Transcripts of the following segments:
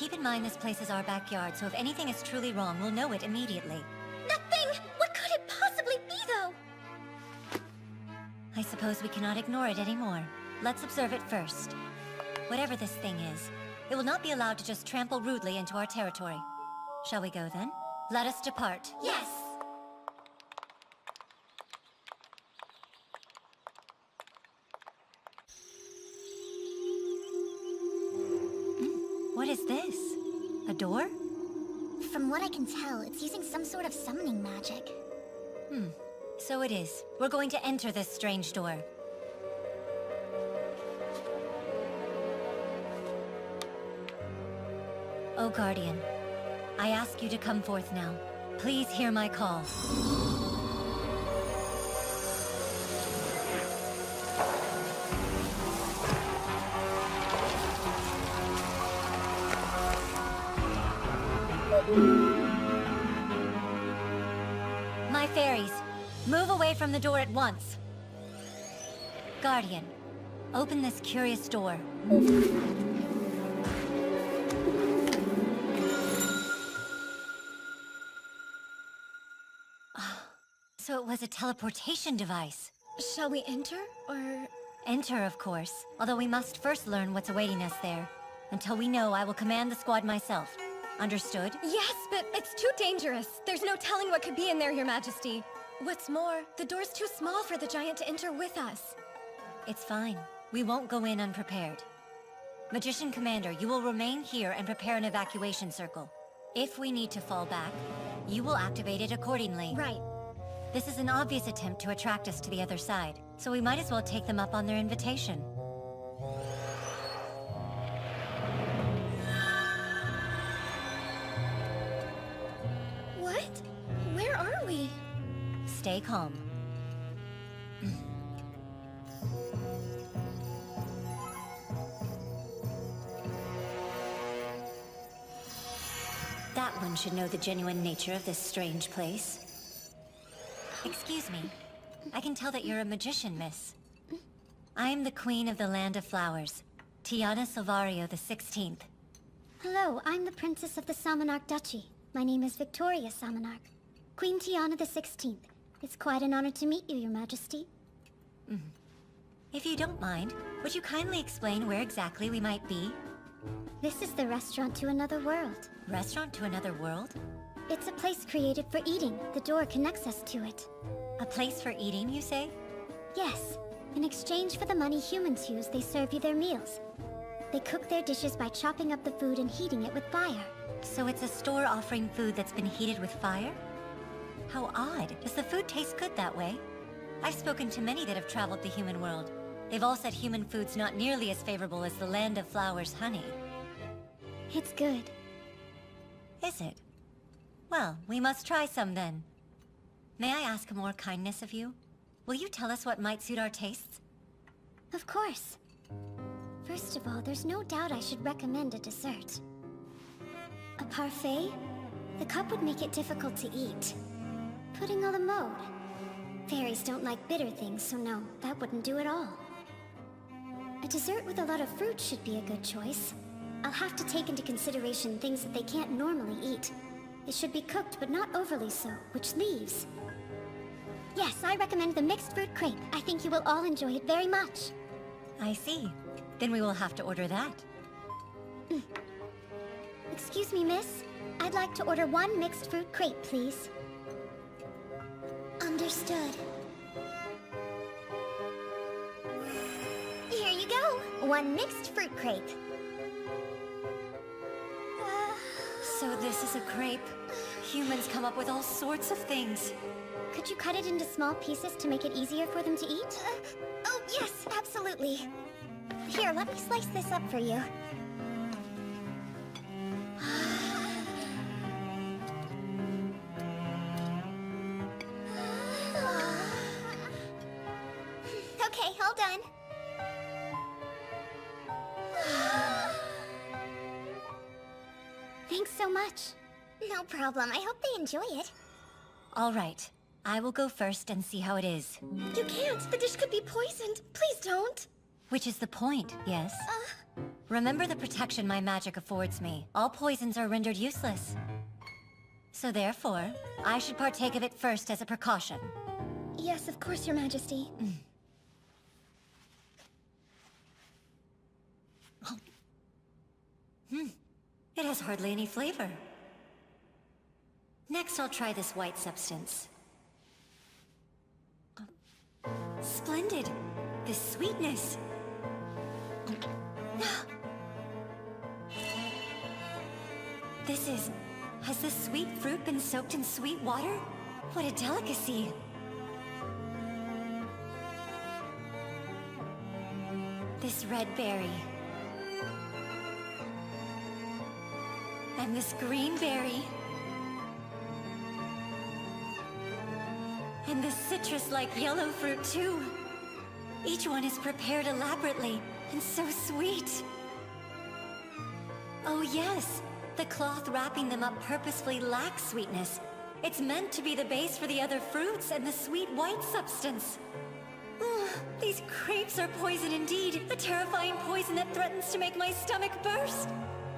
Keep in mind this place is our backyard, so if anything is truly wrong, we'll know it immediately. That thing! What could it possibly be, though? I suppose we cannot ignore it anymore. Let's observe it first. Whatever this thing is, it will not be allowed to just trample rudely into our territory. Shall we go then? Let us depart. Yes! What is this? A door? From what I can tell, it's using some sort of summoning magic. So it is. We're going to enter this strange door. O Guardian, I ask you to come forth now. Please hear my call. My fairies, move away from the door at once. Guardian, open this curious door. So it was a teleportation device. Shall we enter, or...? Enter, of course. Although we must first learn what's awaiting us there. Until we know, I will command the squad myself. Understood? Yes, but it's too dangerous. There's no telling what could be in there, Your Majesty. What's more, the door's too small for the giant to enter with us. It's fine. We won't go in unprepared. Magician Commander, you will remain here and prepare an evacuation circle. If we need to fall back, you will activate it accordingly. Right. This is an obvious attempt to attract us to the other side, so we might as well take them up on their invitation. What? Where are we? Stay calm. That one should know the genuine nature of this strange place. Excuse me. I can tell that you're a magician, miss. I'm the Queen of the Land of Flowers, Tiana Silvario the 16th. Hello, I'm the Princess of the Samanarch Duchy. My name is Victoria Samanarch. Queen Tiana the 16th. It's quite an honor to meet you, Your Majesty. If you don't mind, would you kindly explain where exactly we might be? This is the restaurant to another world. Restaurant to another world? It's a place created for eating. The door connects us to it. A place for eating, you say? Yes. In exchange for the money humans use, they serve you their meals. They cook their dishes by chopping up the food and heating it with fire. So it's a store offering food that's been heated with fire? How odd. Does the food taste good that way? I've spoken to many that have traveled the human world. They've all said human food's not nearly as favorable as the Land of Flowers honey. It's good. Is it? Well, we must try some then. May I ask more kindness of you? Will you tell us what might suit our tastes? Of course. First of all, there's no doubt I should recommend a dessert. A parfait? The cup would make it difficult to eat. Pudding a la mode. Fairies don't like bitter things, so no, that wouldn't do at all. A dessert with a lot of fruit should be a good choice. I'll have to take into consideration things that they can't normally eat. It should be cooked, but not overly so, which leaves. Yes, I recommend the mixed fruit crepe. I think you will all enjoy it very much. I see. Then we will have to order that. Excuse me, miss. I'd like to order one mixed fruit crepe, please. Understood. Here you go. One mixed fruit crepe. So this is a crepe. Humans come up with all sorts of things. Could you cut it into small pieces to make it easier for them to eat? Oh, yes, absolutely. Here, let me slice this up for you. Okay, all done. Thanks so much. No problem. I hope they enjoy it. All right. I will go first and see how it is. You can't! The dish could be poisoned! Please don't! Which is the point, yes? Remember the protection my magic affords me. All poisons are rendered useless. So therefore, I should partake of it first as a precaution. Yes, of course, Your Majesty. It has hardly any flavor. Next, I'll try this white substance. Splendid! This sweetness! This is... Has this sweet fruit been soaked in sweet water? What a delicacy! This red berry. And this green berry. And this citrus-like yellow fruit, too. Each one is prepared elaborately, and so sweet. Oh yes, the cloth wrapping them up purposefully lacks sweetness. It's meant to be the base for the other fruits and the sweet white substance. These crepes are poison indeed, a terrifying poison that threatens to make my stomach burst.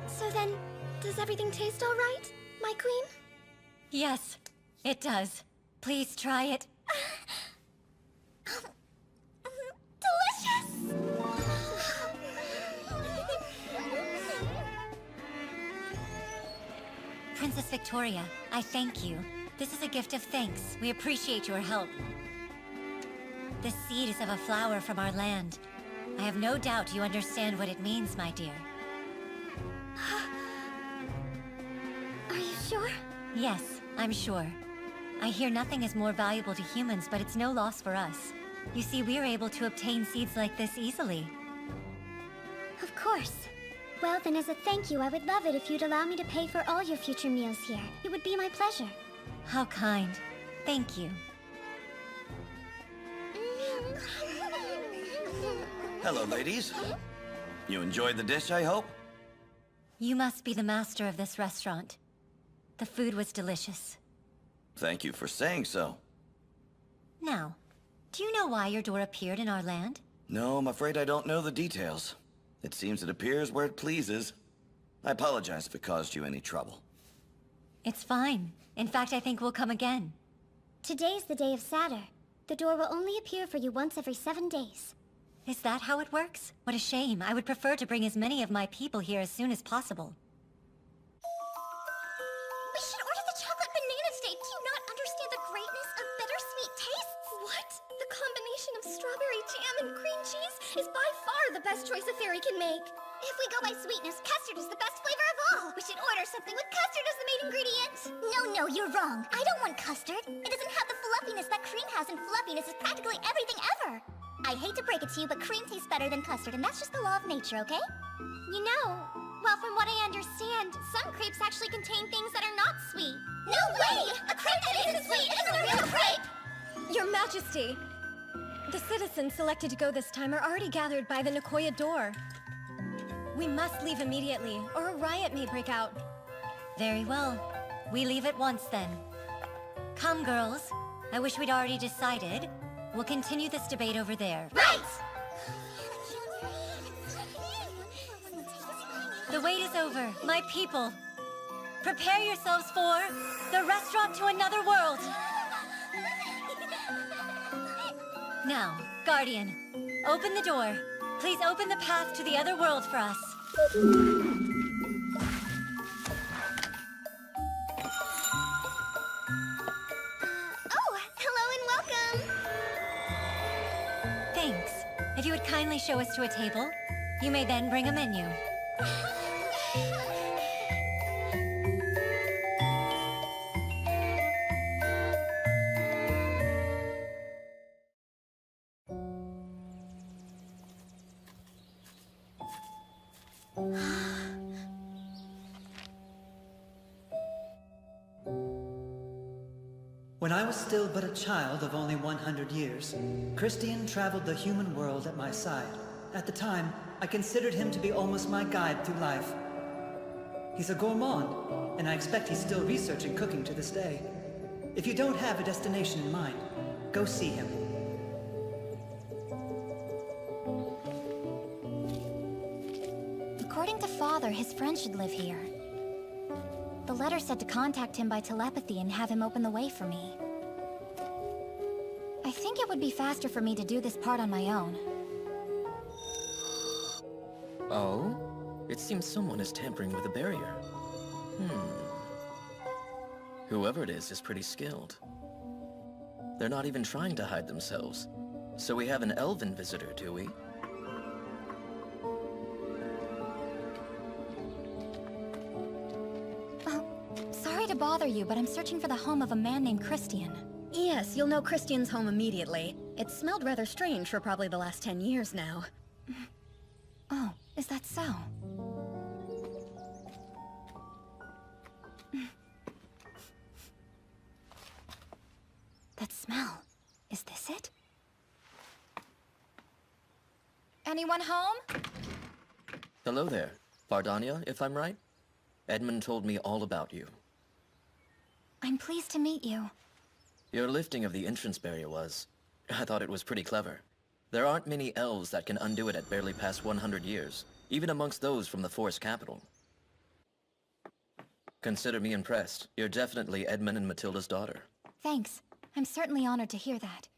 So then, does everything taste all right, my queen? Yes, it does. Please try it. Delicious! Princess Victoria, I thank you. This is a gift of thanks. We appreciate your help. The seed is of a flower from our land. I have no doubt you understand what it means, my dear. Are you sure? Yes, I'm sure. I hear nothing is more valuable to humans, but it's no loss for us. You see, we're able to obtain seeds like this easily. Of course. Well, then as a thank you, I would love it if you'd allow me to pay for all your future meals here. It would be my pleasure. How kind. Thank you. Hello, ladies. You enjoyed the dish, I hope? You must be the master of this restaurant. The food was delicious. Thank you for saying so. Now, do you know why your door appeared in our land? No, I'm afraid I don't know the details. It seems it appears where it pleases. I apologize if it caused you any trouble. It's fine. In fact, I think we'll come again. Today's the day of Saturn. The door will only appear for you once every 7 days. Is that how it works? What a shame. I would prefer to bring as many of my people here as soon as possible. We should order the chocolate banana steak. Do you not understand the greatness of bittersweet tastes? What? The combination of strawberry jam and cream cheese is by far the best choice a fairy can make. If we go by sweetness, custard is the best flavor of all. We should order something with custard as the main ingredient. No, you're wrong. I don't want custard. It doesn't have the fluffiness that cream has, and fluffiness is practically everything ever. I hate to break it to you, but cream tastes better than custard, and that's just the law of nature, okay? You know, well, from what I understand, some crepes actually contain things that are not sweet. No way! A crepe that isn't sweet isn't a real crepe! Your Majesty! The citizens selected to go this time are already gathered by the Nicoya door. We must leave immediately, or a riot may break out. Very well. We leave at once, then. Come, girls. I wish we'd already decided. We'll continue this debate over there. Right! The wait is over. My people, prepare yourselves for the restaurant to another world. Now, Guardian, open the door. Please open the path to the other world for us. Hello and welcome! Thanks. If you would kindly show us to a table, you may then bring a menu. When I was still but a child of only 100 years, Christian traveled the human world at my side. At the time, I considered him to be almost my guide through life. He's a gourmand, and I expect he's still researching cooking to this day. If you don't have a destination in mind, go see him. his friend should live here. The letter said to contact him by telepathy and have him open the way for me. I think it would be faster for me to do this part on my own. Oh? It seems someone is tampering with the barrier. Whoever it is pretty skilled. They're not even trying to hide themselves. So we have an elven visitor, do we? Sorry to bother you, but I'm searching for the home of a man named Christian. Yes, you'll know Christian's home immediately. It smelled rather strange for probably the last 10 years now. Oh, is that so? That smell. Is this it? Anyone home? Hello there. Vardania, if I'm right? Edmund told me all about you. I'm pleased to meet you. Your lifting of the entrance barrier was... I thought it was pretty clever. There aren't many elves that can undo it at barely past 100 years, even amongst those from the forest capital. Consider me impressed. You're definitely Edmund and Matilda's daughter. Thanks. I'm certainly honored to hear that.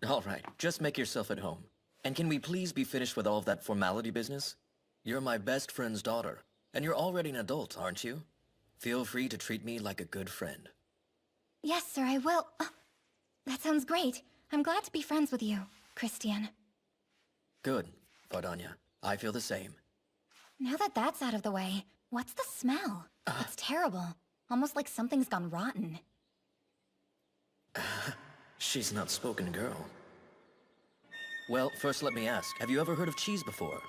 All right, just make yourself at home. And can we please be finished with all of that formality business? You're my best friend's daughter, and you're already an adult, aren't you? Feel free to treat me like a good friend. Yes, sir, I will. That sounds great. I'm glad to be friends with you, Christian. Good, Vardania. I feel the same. Now that that's out of the way, what's the smell? It's terrible. Almost like something's gone rotten. She's an outspoken girl. Well, first let me ask, have you ever heard of cheese before?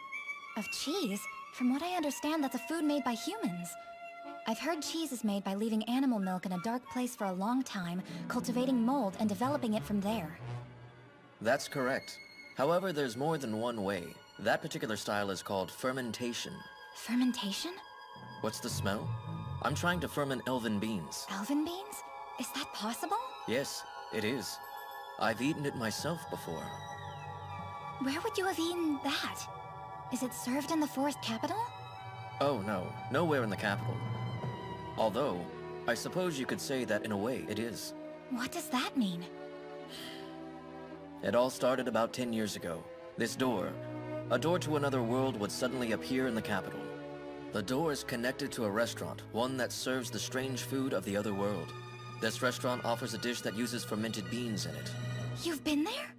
Of cheese? From what I understand, that's a food made by humans. I've heard cheese is made by leaving animal milk in a dark place for a long time, cultivating mold, and developing it from there. That's correct. However, there's more than one way. That particular style is called fermentation. Fermentation? What's the smell? I'm trying to ferment elven beans. Elven beans? Is that possible? Yes, it is. I've eaten it myself before. Where would you have eaten that? Is it served in the forest capital? Oh no, nowhere in the capital. Although, I suppose you could say that in a way it is. What does that mean? It all started about 10 years ago. This door, a door to another world, would suddenly appear in the capital. The door is connected to a restaurant, one that serves the strange food of the other world. This restaurant offers a dish that uses fermented beans in it. You've been there?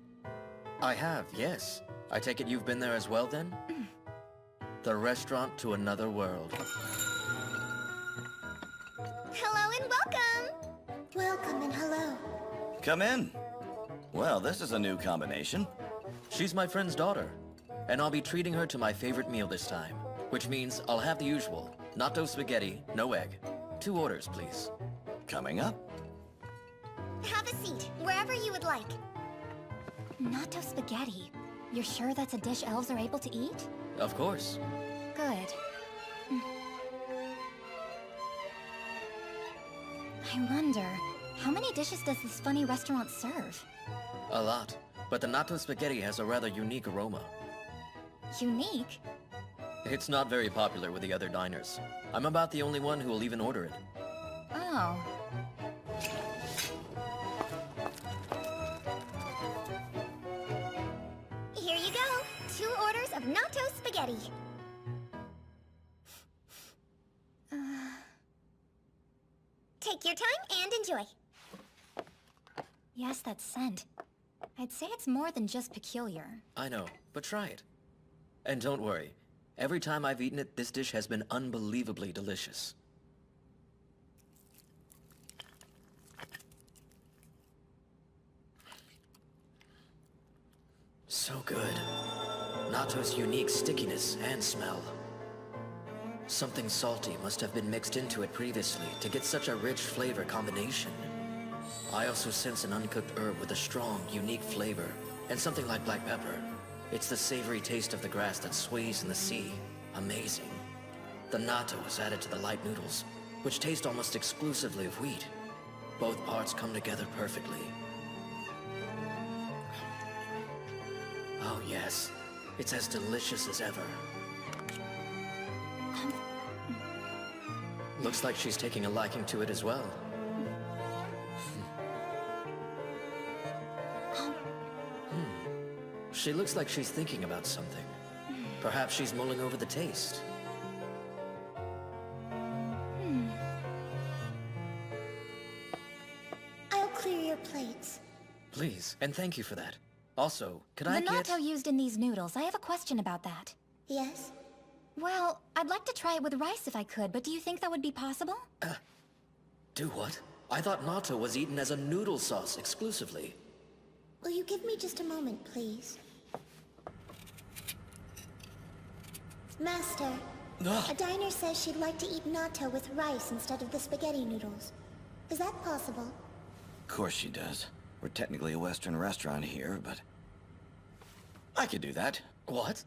I have, yes. I take it you've been there as well, then? The restaurant to another world. Hello and welcome! Welcome and hello. Come in. Well, this is a new combination. She's my friend's daughter, and I'll be treating her to my favorite meal this time, which means I'll have the usual. Natto spaghetti, no egg. 2 orders, please. Coming up. Have a seat, wherever you would like. Natto spaghetti. You're sure that's a dish elves are able to eat? Of course. Good. I wonder, how many dishes does this funny restaurant serve? A lot, but the natto spaghetti has a rather unique aroma. Unique? It's not very popular with the other diners. I'm about the only one who will even order it. Oh. Here you go. 2 orders of natto spaghetti. Take your time and enjoy. Yes, that scent. I'd say it's more than just peculiar. I know, but try it. And don't worry, every time I've eaten it, this dish has been unbelievably delicious. So good. Natto's unique stickiness and smell. Something salty must have been mixed into it previously to get such a rich flavor combination. I also sense an uncooked herb with a strong, unique flavor, and something like black pepper. It's the savory taste of the grass that sways in the sea. Amazing. The natto is added to the light noodles, which taste almost exclusively of wheat. Both parts come together perfectly. Oh yes, it's as delicious as ever. Looks like she's taking a liking to it as well. She looks like she's thinking about something. Perhaps she's mulling over the taste. I'll clear your plates. Please, and thank you for that. Also, could I The get... natto used in these noodles, I have a question about that. Yes? Well, I'd like to try it with rice if I could, but do you think that would be possible? Do what? I thought natto was eaten as a noodle sauce exclusively. Will you give me just a moment, please? Master, a diner says she'd like to eat natto with rice instead of the spaghetti noodles. Is that possible? Of course she does. We're technically a Western restaurant here, but... I could do that. What?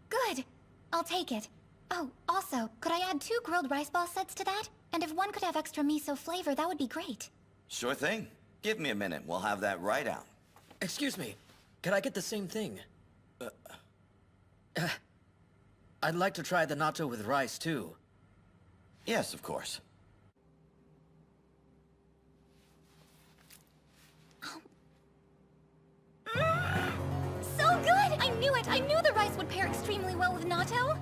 Good. I'll take it. Oh, also, could I add 2 grilled rice ball sets to that? And if one could have extra miso flavor, that would be great. Sure thing. Give me a minute. We'll have that right out. Excuse me. Can I get the same thing? I'd like to try the natto with rice, too. Yes, of course. So good! I knew it! I knew the rice would pair extremely well with natto!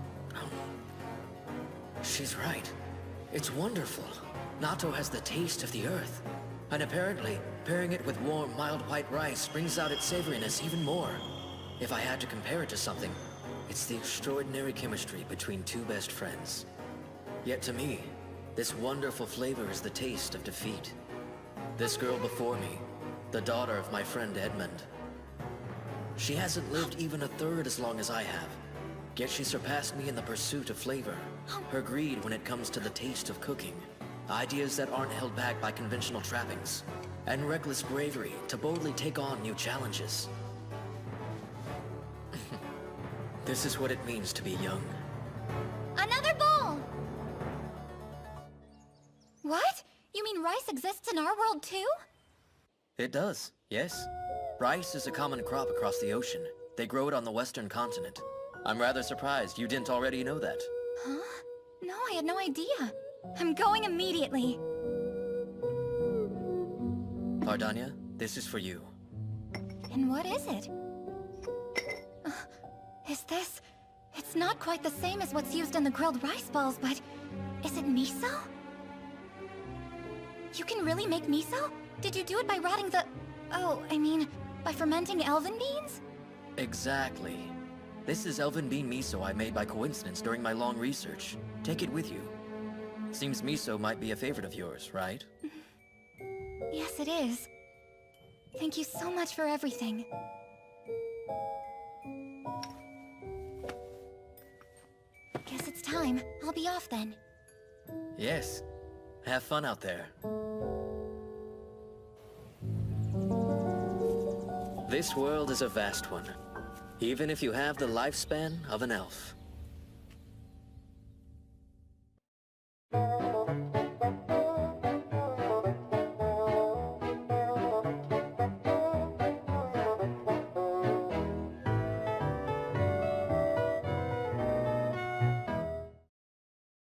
She's right. It's wonderful. Natto has the taste of the earth. And apparently, pairing it with warm, mild white rice brings out its savoriness even more. If I had to compare it to something, it's the extraordinary chemistry between 2 best friends. Yet to me, this wonderful flavor is the taste of defeat. This girl before me, the daughter of my friend Edmund. She hasn't lived even a third as long as I have. Yet she surpassed me in the pursuit of flavor. Her greed when it comes to the taste of cooking. Ideas that aren't held back by conventional trappings. And reckless bravery to boldly take on new challenges. This is what it means to be young. Another bowl! What? You mean rice exists in our world too? It does, yes. Rice is a common crop across the ocean. They grow it on the western continent. I'm rather surprised you didn't already know that. Huh? No, I had no idea. I'm going immediately. Ardania, this is for you. And what is it? Is this... It's not quite the same as what's used in the grilled rice balls, but... Is it miso? You can really make miso? Did you do it by rotting the... Oh, I mean, by fermenting elven beans? Exactly. This is elven bean miso I made by coincidence during my long research. Take it with you. Seems miso might be a favorite of yours, right? Yes, it is. Thank you so much for everything. Guess it's time. I'll be off then. Yes. Have fun out there. This world is a vast one, even if you have the lifespan of an elf.